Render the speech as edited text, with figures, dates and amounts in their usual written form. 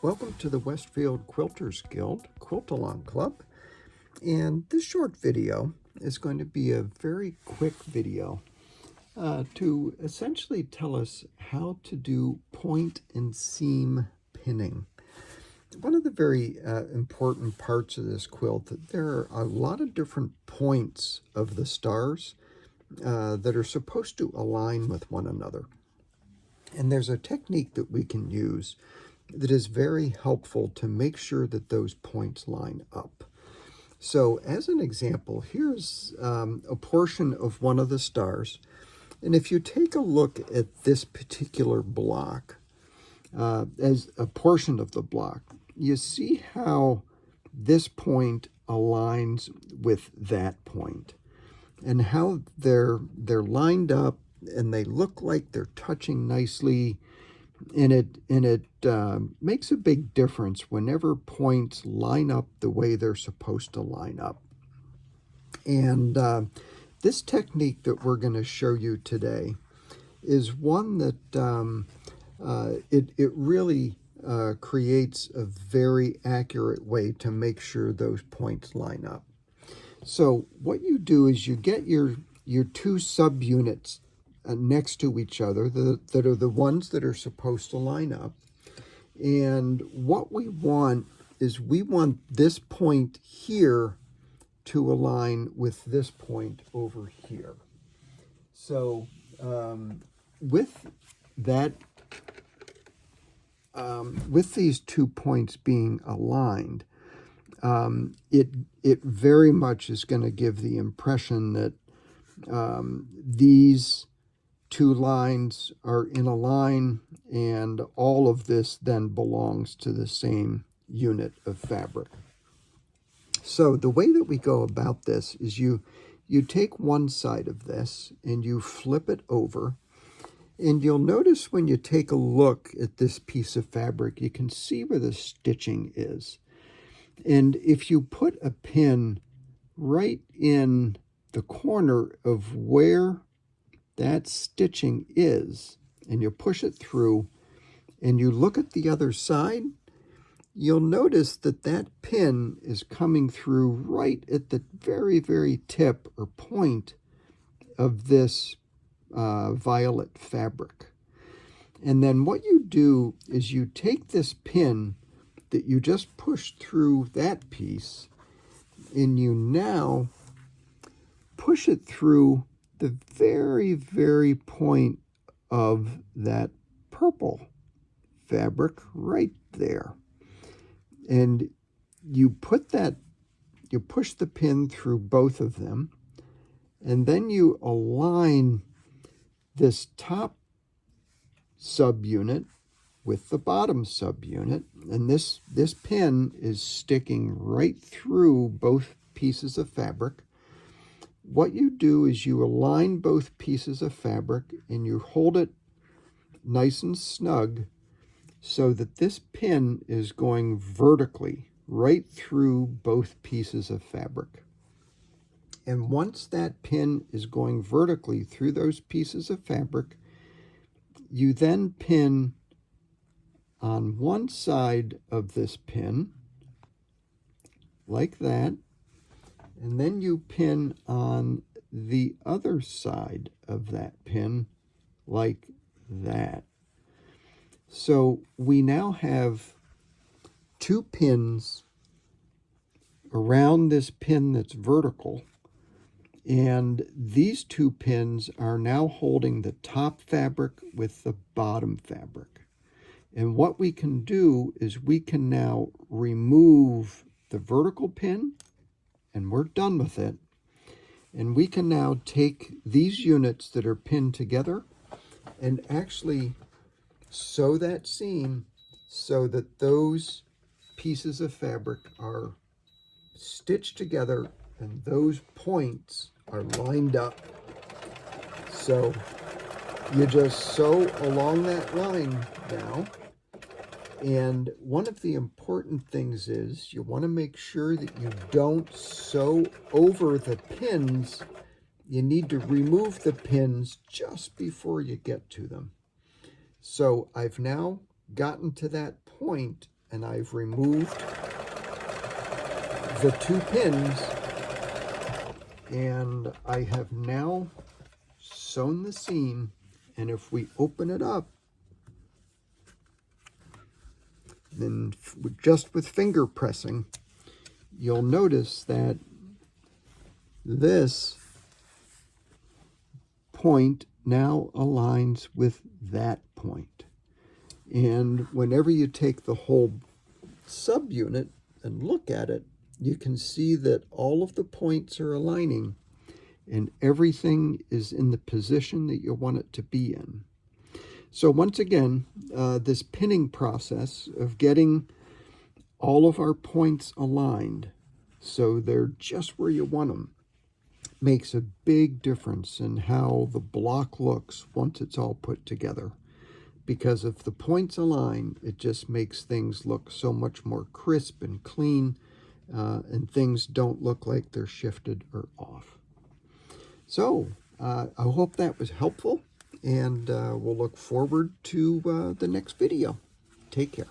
Welcome to the Westfield Quilters Guild Quilt-Along Club, and this short video is going to be a very quick video to essentially tell us how to do point and seam pinning. One of the very important parts of this quilt, there are a lot of different points of the stars that are supposed to align with one another. And there's a technique that we can use that is very helpful to make sure that those points line up. So as an example, here's a portion of one of the stars. And if you take a look at this particular block, as a portion of the block, you see how this point aligns with that point and how they're lined up and they look like they're touching nicely. And it makes a big difference whenever points line up the way they're supposed to line up. And this technique that we're going to show you today is one that it really creates a very accurate way to make sure those points line up. So what you do is you get your two subunits next to each other that are the ones that are supposed to line up. And what we want is we want this point here to align with this point over here. So with that, with these 2 points being aligned, it very much is going to give the impression that these 2 lines are in a line, and all of this then belongs to the same unit of fabric. So the way that we go about this is you take one side of this and you flip it over, and you'll notice when you take a look at this piece of fabric, you can see where the stitching is. And if you put a pin right in the corner of where that stitching is, and you push it through, and you look at the other side, you'll notice that that pin is coming through right at the very, very tip or point of this violet fabric. And then what you do is you take this pin that you just pushed through that piece, and you now push it through the very, very point of that purple fabric right there. And you push the pin through both of them, and then you align this top subunit with the bottom subunit, and this pin is sticking right through both pieces of fabric. What you do is you align both pieces of fabric and you hold it nice and snug so that this pin is going vertically right through both pieces of fabric. And once that pin is going vertically through those pieces of fabric, you then pin on one side of this pin like that, and then you pin on the other side of that pin like that. So we now have 2 pins around this pin that's vertical, and these 2 pins are now holding the top fabric with the bottom fabric. And what we can do is we can now remove the vertical pin, and we're done with it. And we can now take these units that are pinned together and actually sew that seam so that those pieces of fabric are stitched together and those points are lined up. So you just sew along that line now. And one of the important things is you want to make sure that you don't sew over the pins. You need to remove the pins just before you get to them. So I've now gotten to that point and I've removed the 2 pins, and I have now sewn the seam. And if we open it up, then just with finger pressing, you'll notice that this point now aligns with that point. And whenever you take the whole subunit and look at it, you can see that all of the points are aligning and everything is in the position that you want it to be in. So once again, this pinning process of getting all of our points aligned so they're just where you want them makes a big difference in how the block looks once it's all put together. Because if the points align, it just makes things look so much more crisp and clean, and things don't look like they're shifted or off. So I hope that was helpful, and we'll look forward to the next video. Take care.